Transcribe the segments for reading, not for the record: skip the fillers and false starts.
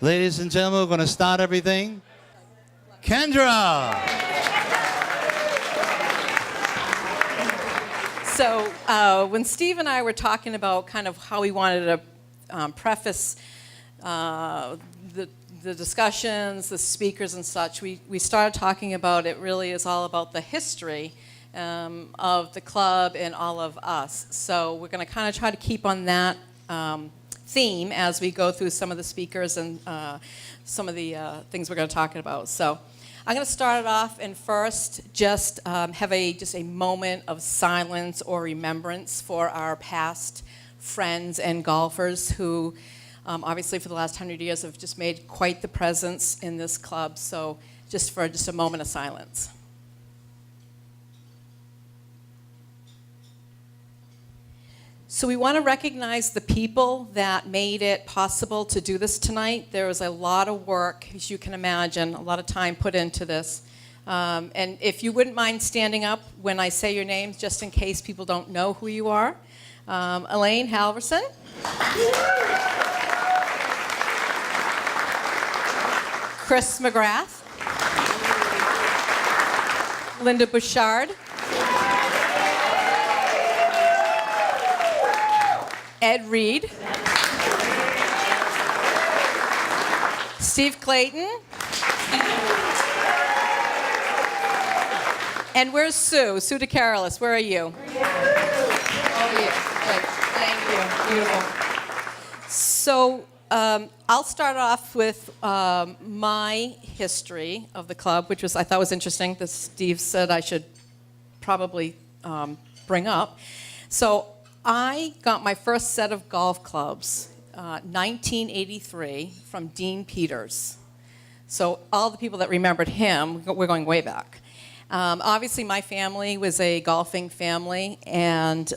Ladies and gentlemen, we're going to start everything. Kendra! So when Steve and I were talking about kind of how we wanted to preface the discussions, the speakers and such, we started talking about it really is all about the history of the club and all of us. So we're going to kind of try to keep on that theme as we go through some of the speakers and some of the things we're going to talk about. So I'm going to start it off and first just have a moment of silence or remembrance for our past friends and golfers who obviously for the last 100 years have just made quite the presence in this club. So just a moment of silence. So we want to recognize the people that made it possible to do this tonight. There was a lot of work, as you can imagine, a lot of time put into this. And if you wouldn't mind standing up when I say your names, just in case people don't know who you are. Elaine Halverson. Chris McGrath. Linda Bouchard. Ed Reed. Steve Clayton. And where's Sue? Sue DeCarolis, where are you? Oh, you. Good. Thank you. Beautiful. So I'll start off with my history of the club, which I thought was interesting that Steve said I should probably bring up. So I got my first set of golf clubs, 1983, from Dean Peters. So all the people that remembered him, we're going way back. Obviously, my family was a golfing family, and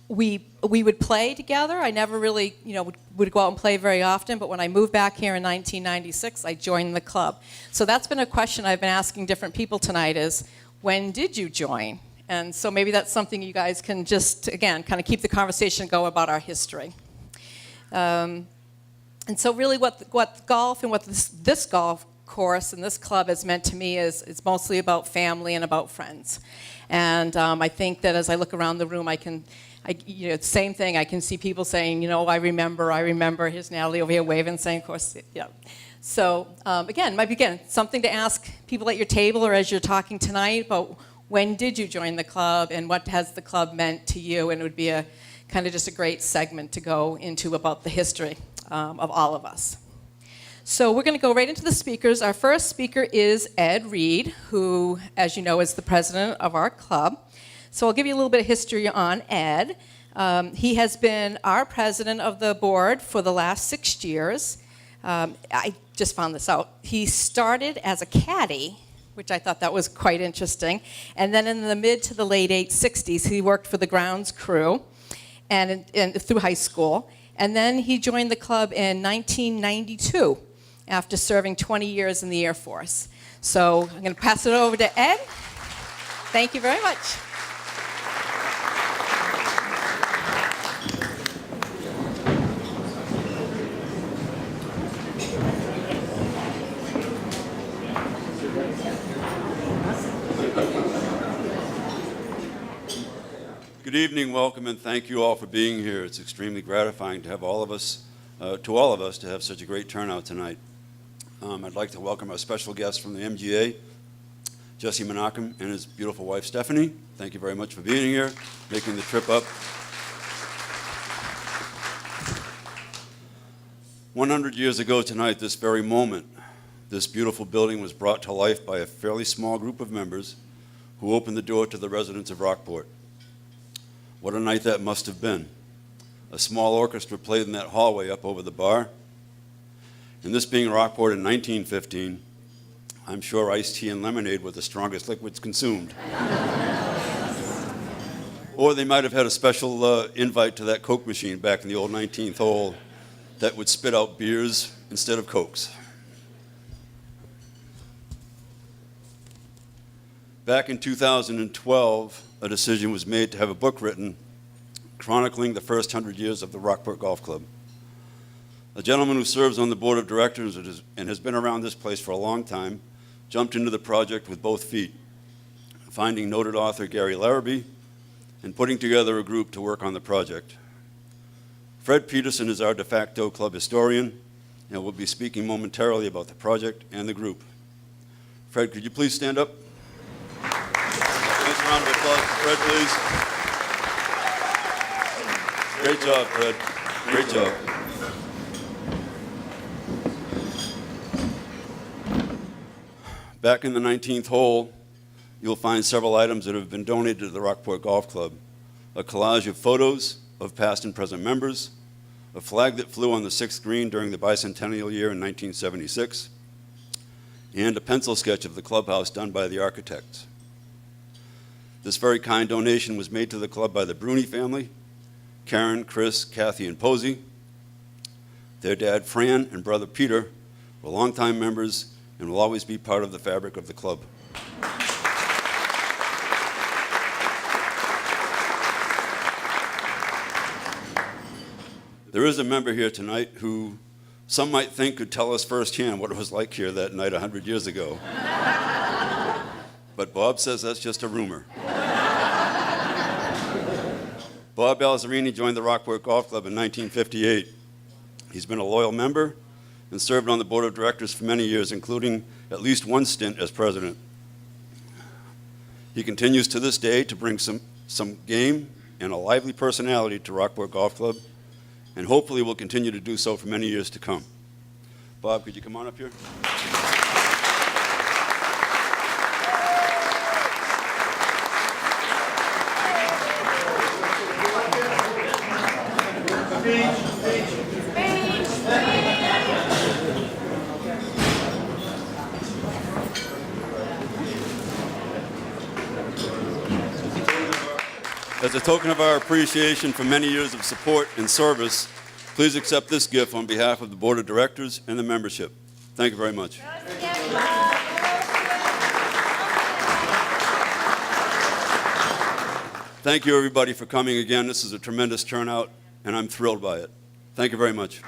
we would play together. I never really, would go out and play very often, but when I moved back here in 1996, I joined the club. So that's been a question I've been asking different people tonight is, when did you join? And so maybe that's something you guys can just, again, kind of keep the conversation going about our history. And so really what golf and what this golf course and this club has meant to me is it's mostly about family and about friends. And I think that as I look around the room, same thing, I can see people saying, I remember. Here's Natalie over here waving, saying, of course, yeah. So again, might be something to ask people at your table or as you're talking tonight about when did you join the club and what has the club meant to you? And it would be a kind of just a great segment to go into about the history of all of us. So we're going to go right into the speakers. Our first speaker is Ed Reed, who, as you know, is the president of our club. So I'll give you a little bit of history on Ed. He has been our president of the board for the last 6 years. I just found this out. He started as a caddy, which I thought that was quite interesting. And then in the mid to the late 60s, he worked for the grounds crew and through high school. And then he joined the club in 1992 after serving 20 years in the Air Force. So I'm going to pass it over to Ed. Thank you very much. Good evening, welcome, and thank you all for being here. It's extremely gratifying to have all of us to have such a great turnout tonight. I'd like to welcome our special guest from the MGA, Jesse Menachem, and his beautiful wife, Stephanie. Thank you very much for being here, making the trip up. 100 years ago tonight, this very moment, this beautiful building was brought to life by a fairly small group of members who opened the door to the residents of Rockport. What a night that must have been. A small orchestra played in that hallway up over the bar. And this being Rockport in 1915, I'm sure iced tea and lemonade were the strongest liquids consumed. Or they might have had a special invite to that Coke machine back in the old 19th hole that would spit out beers instead of Cokes. Back in 2012, a decision was made to have a book written chronicling the first 100 years of the Rockport Golf Club. A gentleman who serves on the board of directors and has been around this place for a long time, jumped into the project with both feet, finding noted author Gary Larrabee and putting together a group to work on the project. Fred Peterson is our de facto club historian and will be speaking momentarily about the project and the group. Fred, could you please stand up? Nice round of applause for Fred, please. Great job, Fred. Great job. Back in the 19th hole, you'll find several items that have been donated to the Rockport Golf Club. A collage of photos of past and present members, a flag that flew on the 6th green during the bicentennial year in 1976, and a pencil sketch of the clubhouse done by the architects. This very kind donation was made to the club by the Bruni family, Karen, Chris, Kathy, and Posey. Their dad, Fran, and brother Peter were longtime members and will always be part of the fabric of the club. There is a member here tonight who some might think could tell us firsthand what it was like here that night 100 years ago. But Bob says that's just a rumor. Bob Balzerini joined the Rockport Golf Club in 1958. He's been a loyal member and served on the board of directors for many years, including at least one stint as president. He continues to this day to bring some game and a lively personality to Rockport Golf Club, and hopefully will continue to do so for many years to come. Bob, could you come on up here? As a token of our appreciation for many years of support and service, please accept this gift on behalf of the Board of Directors and the membership. Thank you very much. Thank you, everybody, for coming again. This is a tremendous turnout, and I'm thrilled by it. Thank you very much.